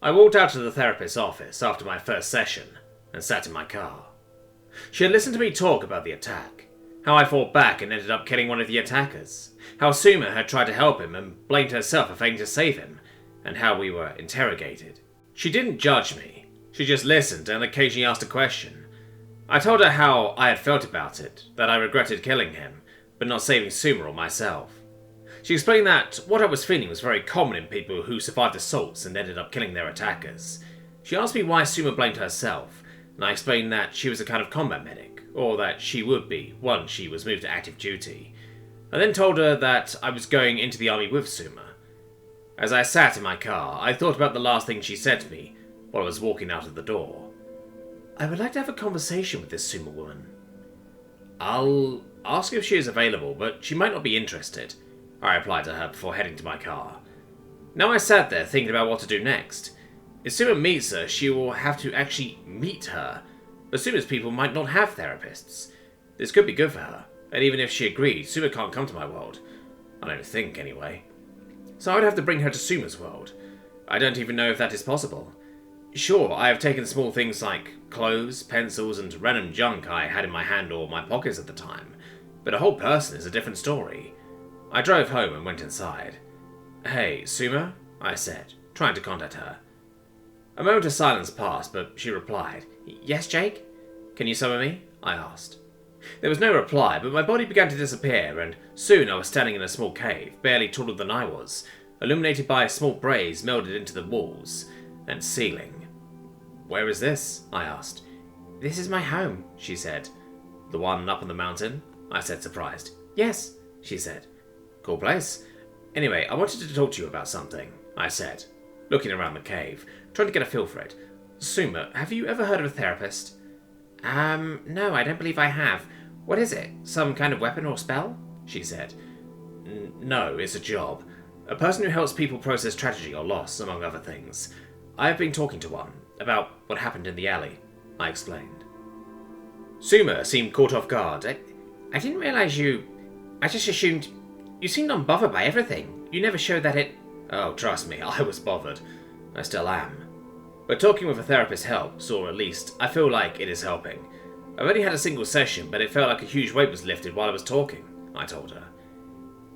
I walked out to the therapist's office after my first session and sat in my car. She had listened to me talk about the attack, how I fought back and ended up killing one of the attackers, how Suma had tried to help him and blamed herself for failing to save him, and how we were interrogated. She didn't judge me, she just listened and occasionally asked a question. I told her how I had felt about it, that I regretted killing him, but not saving Suma or myself. She explained that what I was feeling was very common in people who survived assaults and ended up killing their attackers. She asked me why Suma blamed herself, and I explained that she was a kind of combat medic, or that she would be once she was moved to active duty. I then told her that I was going into the army with Suma. As I sat in my car, I thought about the last thing she said to me while I was walking out of the door. I would like to have a conversation with this Suma woman. I'll ask if she is available, but she might not be interested, I replied to her before heading to my car. Now I sat there thinking about what to do next. If Suma meets her, she will have to actually meet her, but Suma's people might not have therapists. This could be good for her, and even if she agreed, Suma can't come to my world. I don't think, anyway. So I would have to bring her to Suma's world. I don't even know if that is possible. Sure, I have taken small things like clothes, pencils, and random junk I had in my hand or my pockets at the time, but a whole person is a different story. I drove home and went inside. Hey, Suma? I said, trying to contact her. A moment of silence passed, but she replied, Yes, Jake? Can you summon me? I asked. There was no reply, but my body began to disappear, and soon I was standing in a small cave, barely taller than I was, illuminated by a small blaze melded into the walls and ceiling. Where is this? I asked. This is my home, she said. The one up on the mountain? I said, surprised. Yes, she said. Cool place. Anyway, I wanted to talk to you about something, I said, looking around the cave, trying to get a feel for it. Suma, have you ever heard of a therapist? No, I don't believe I have. What is it? Some kind of weapon or spell? She said. No, it's a job. A person who helps people process tragedy or loss, among other things. I have been talking to one, about what happened in the alley, I explained. Suma seemed caught off guard. I didn't realize you... I just assumed... You seemed unbothered by everything. You never showed that it... Oh, trust me, I was bothered. I still am. But talking with a therapist helps, or at least, I feel like it is helping. I've only had a single session, but it felt like a huge weight was lifted while I was talking, I told her.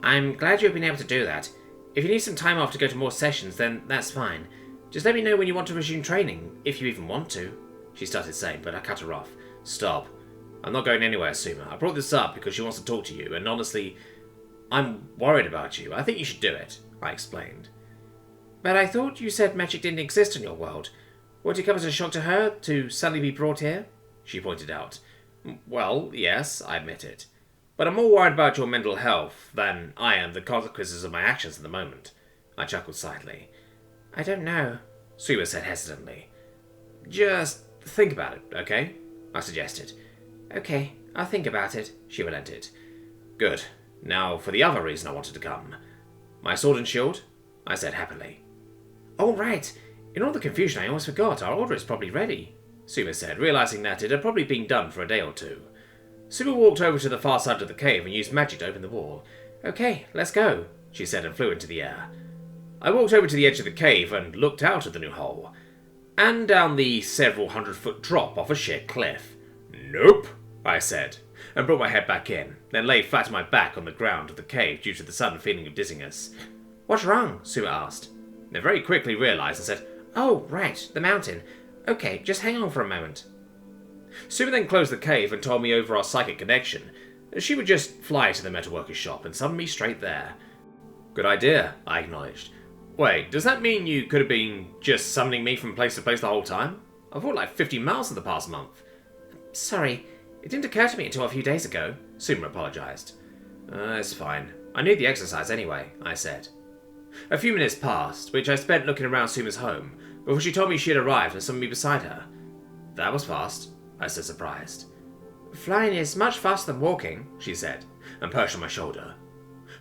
I'm glad you've been able to do that. If you need some time off to go to more sessions, then that's fine. Just let me know when you want to resume training, if you even want to, she started saying, but I cut her off. Stop. I'm not going anywhere, Suma. I brought this up because she wants to talk to you, and honestly, I'm worried about you. I think you should do it, I explained. But I thought you said magic didn't exist in your world. Would it come as a shock to her to suddenly be brought here? She pointed out. Well, yes, I admitted. But I'm more worried about your mental health than I am the consequences of my actions at the moment. I chuckled slightly. I don't know, Suma said hesitantly. Just think about it, okay? I suggested. Okay, I'll think about it, she relented. Good. Now for the other reason I wanted to come. My sword and shield? I said happily. Oh, right. In all the confusion I almost forgot. Our order is probably ready, Suma said, realizing that it had probably been done for a day or two. Suma walked over to the far side of the cave and used magic to open the wall. Okay, let's go, she said and flew into the air. I walked over to the edge of the cave and looked out at the new hole, and down the several 100-foot drop off a sheer cliff. Nope, I said, and brought my head back in, then lay flat on my back on the ground of the cave due to the sudden feeling of dizziness. What's wrong? Suma asked. I very quickly realized and said, Oh, right, the mountain. Okay, just hang on for a moment. Suma then closed the cave and told me over our psychic connection she would just fly to the metalworker's shop and summon me straight there. Good idea, I acknowledged. Wait, does that mean you could have been just summoning me from place to place the whole time? I've walked like 50 miles in the past month. Sorry, it didn't occur to me until a few days ago, Suma apologized. It's fine. I need the exercise anyway, I said. A few minutes passed, which I spent looking around Suma's home, before she told me she had arrived and summoned me beside her. That was fast, I said, surprised. Flying is much faster than walking, she said, and perched on my shoulder.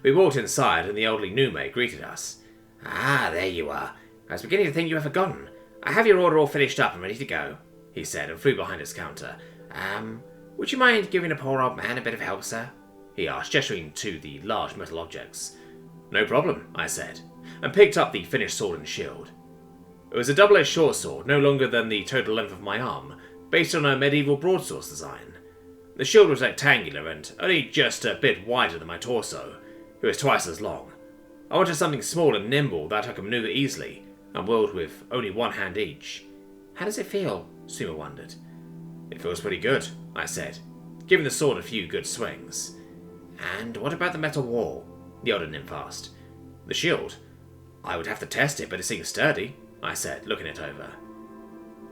We walked inside, and the elderly Nume greeted us. Ah, there you are. I was beginning to think you had forgotten. I have your order all finished up and ready to go, he said, and flew behind his counter. Would you mind giving a poor old man a bit of help, sir? He asked, gesturing to the large metal objects. No problem, I said, and picked up the finished sword and shield. It was a double-edged short sword, no longer than the total length of my arm, based on a medieval broadsword design. The shield was rectangular and only just a bit wider than my torso. It was twice as long. I wanted something small and nimble that I could maneuver easily, and wield with only one hand each. How does it feel? Suma wondered. It feels pretty good, I said, giving the sword a few good swings. And what about the metal wall? The older nymph asked. The shield? I would have to test it, but it seems sturdy, I said, looking it over.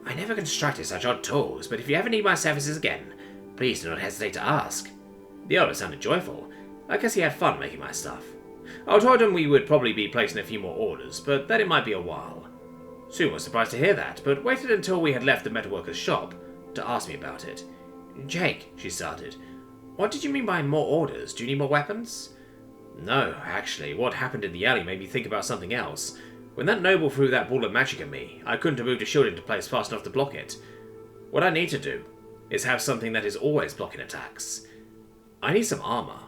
I never constructed such odd tools, but if you ever need my services again, please do not hesitate to ask. The elder sounded joyful. I guess he had fun making my stuff. I told him we would probably be placing a few more orders, but that it might be a while. Sue was surprised to hear that, but waited until we had left the metalworker's shop to ask me about it. Jake, she started, what did you mean by more orders? Do you need more weapons? No, actually, what happened in the alley made me think about something else. When that noble threw that ball of magic at me, I couldn't have moved a shield into place fast enough to block it. What I need to do is have something that is always blocking attacks. I need some armor.